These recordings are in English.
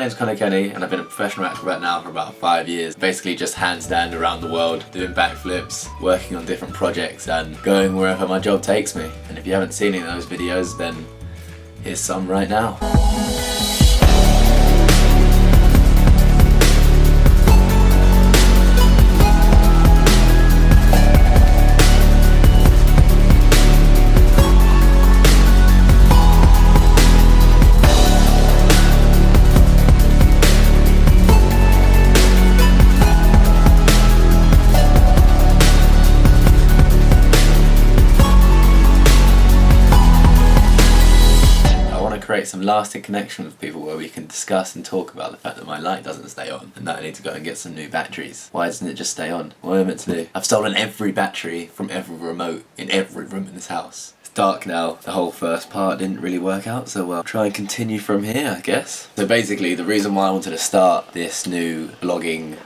name's Conor Kenny and I've been a professional acrobat now for about 5 years. Basically just handstand around the world, doing backflips, working on different projects and going wherever my job takes me. And if you haven't seen any of those videos, then here's some right now. Create some lasting connection with people where we can discuss and talk about the fact that my light doesn't stay on and that I need to go and get some new batteries. Why doesn't it just stay on? What am I meant to do? I've stolen every battery from every remote in every room in this house. It's dark now. The whole first part didn't really work out, so I'll try and continue from here, I guess. So basically the reason why I wanted to start this new blogging,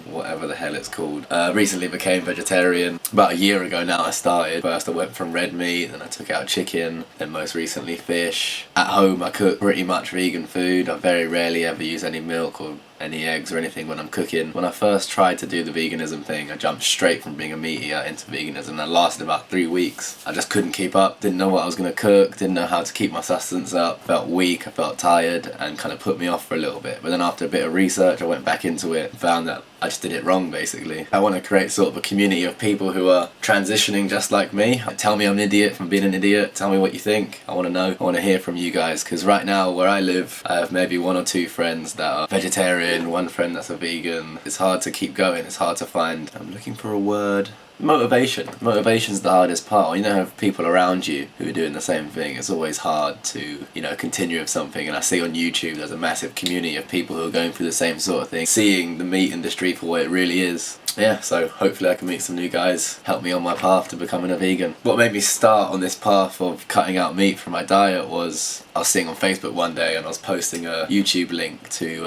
whatever the hell it's called. Recently became vegetarian. About a year ago now I started. First I went from red meat, then I took out chicken, then most recently fish. At home I cook pretty much vegan food. I very rarely ever use any milk or any eggs or anything when I'm cooking. When I first tried to do the veganism thing, I jumped straight from being a meat eater into veganism. That lasted about 3 weeks. I just couldn't keep up, didn't know what I was going to cook, didn't know how to keep my sustenance up, felt weak, I felt tired, and kind of put me off for a little bit. But then after a bit of research I went back into it and found that I just did it wrong basically. I want to create sort of a community of people who are transitioning just like me. Tell me I'm an idiot from being an idiot, tell me what you think. I want to know, I want to hear from you guys, because right now where I live I have maybe 1 or 2 friends that are vegetarian, 1 friend that's a vegan. It's hard to keep going, it's hard to find, I'm looking for a word, motivation. Motivation's the hardest part. When you don't have people around you who are doing the same thing, it's always hard to, you know, continue with something. And I see on YouTube there's a massive community of people who are going through the same sort of thing, seeing the meat industry for what it really is. Yeah, so hopefully I can meet some new guys, help me on my path to becoming a vegan. What made me start on this path of cutting out meat from my diet was I was seeing on Facebook one day and I was posting a YouTube link to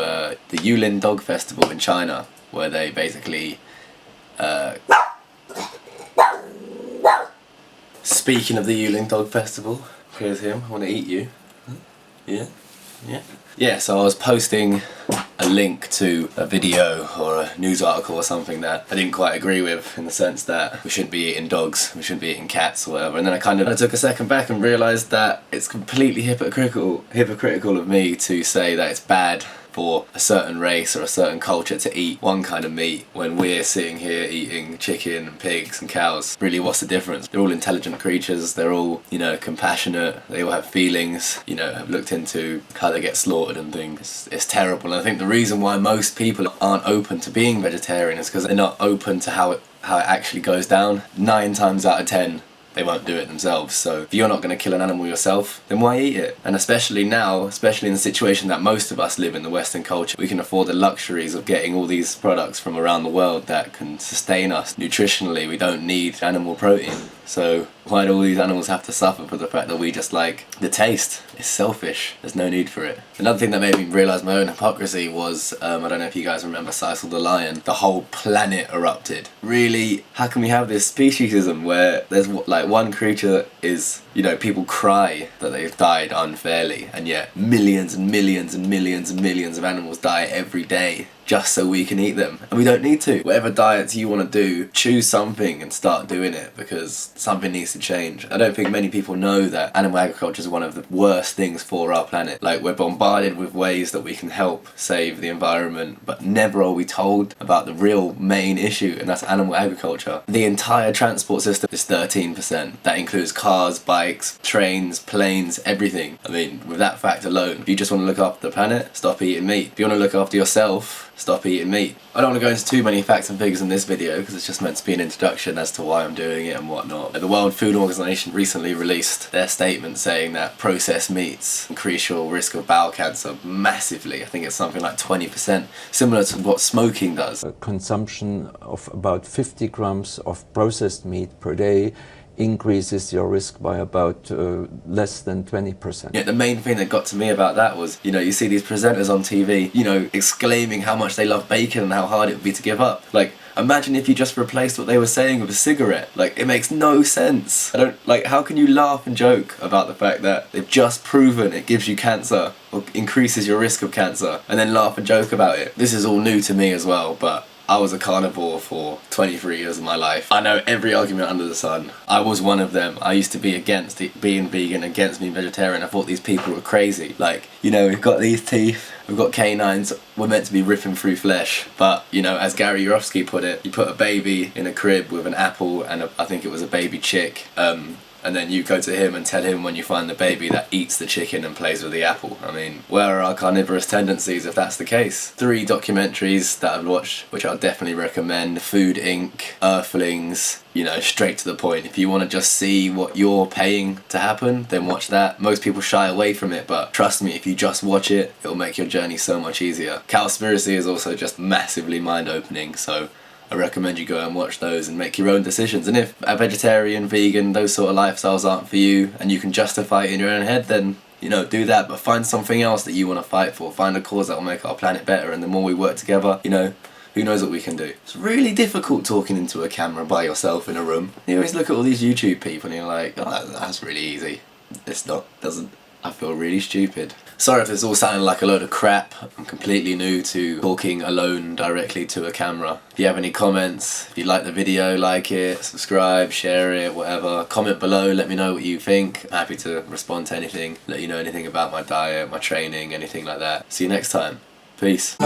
the Yulin Dog Festival in China, where they basically speaking of the Yulin Dog Festival, here's him, I want to eat you. Yeah, so I was posting a link to a video or a news article or something that I didn't quite agree with, in the sense that we shouldn't be eating dogs, we shouldn't be eating cats or whatever. And then I took a second back and realised that it's completely hypocritical of me to say that it's bad for a certain race or a certain culture to eat one kind of meat when we're sitting here eating chicken and pigs and cows. Really, what's the difference? They're all intelligent creatures, they're all, you know, compassionate, they all have feelings, you know, have looked into how they get slaughtered and things. It's terrible, and I think the reason why most people aren't open to being vegetarian is because they're not open to how it actually goes down. 9 times out of 10 they won't do it themselves. So if you're not going to kill an animal yourself, then why eat it? And especially now, especially in the situation that most of us live in the Western culture, we can afford the luxuries of getting all these products from around the world that can sustain us nutritionally. We don't need animal protein. So why do all these animals have to suffer for the fact that we just like the taste? It's selfish. There's no need for it. Another thing that made me realise my own hypocrisy was, I don't know if you guys remember Cecil the lion. The whole planet erupted. Really, how can we have this speciesism where there's like one creature is, you know, people cry that they've died unfairly, and yet millions and millions and millions and millions of animals die every day just so we can eat them, and we don't need to. Whatever diets you want to do, choose something and start doing it, because something needs to change. I don't think many people know that animal agriculture is one of the worst things for our planet. Like, we're bombarded with ways that we can help save the environment, but never are we told about the real main issue, and that's animal agriculture. The entire transport system is 13%. That includes cars, bikes, trains, planes, everything. I mean, with that fact alone, if you just want to look after the planet, stop eating meat. If you want to look after yourself, stop eating meat. I don't want to go into too many facts and figures in this video because it's just meant to be an introduction as to why I'm doing it and whatnot. The World Food Organization recently released their statement saying that processed meats increase your risk of bowel cancer massively. I think it's something like 20%, similar to what smoking does. A consumption of about 50 grams of processed meat per day increases your risk by about less than 20%. Yeah, the main thing that got to me about that was, you know, you see these presenters on TV, you know, exclaiming how much they love bacon and how hard it would be to give up. Like, imagine if you just replaced what they were saying with a cigarette. Like, it makes no sense. How can you laugh and joke about the fact that they've just proven it gives you cancer or increases your risk of cancer, and then laugh and joke about it? This is all new to me as well, but I was a carnivore for 23 years of my life. I know every argument under the sun. I was one of them. I used to be against being vegan, against being vegetarian. I thought these people were crazy. Like, you know, we've got these teeth, we've got canines, we're meant to be ripping through flesh. But, you know, as Gary Yourofsky put it, you put a baby in a crib with an apple and I think it was a baby chick, and then you go to him and tell him when you find the baby that eats the chicken and plays with the apple. I mean, where are our carnivorous tendencies if that's the case? 3 documentaries that I've watched, which I'll definitely recommend. Food Inc., Earthlings, you know, straight to the point. If you want to just see what you're paying to happen, then watch that. Most people shy away from it, but trust me, if you just watch it, it'll make your journey so much easier. Cowspiracy is also just massively mind-opening, so I recommend you go and watch those and make your own decisions. And if a vegetarian, vegan, those sort of lifestyles aren't for you and you can justify it in your own head, then, you know, do that. But find something else that you want to fight for. Find a cause that will make our planet better, and the more we work together, you know, who knows what we can do. It's really difficult talking into a camera by yourself in a room. You always look at all these YouTube people and you're like, oh, that's really easy. It's not, doesn't. I feel really stupid. Sorry if this all sounded like a load of crap. I'm completely new to talking alone directly to a camera. If you have any comments, if you like the video, like it, subscribe, share it, whatever. Comment below, let me know what you think. I'm happy to respond to anything, let you know anything about my diet, my training, anything like that. See you next time. Peace.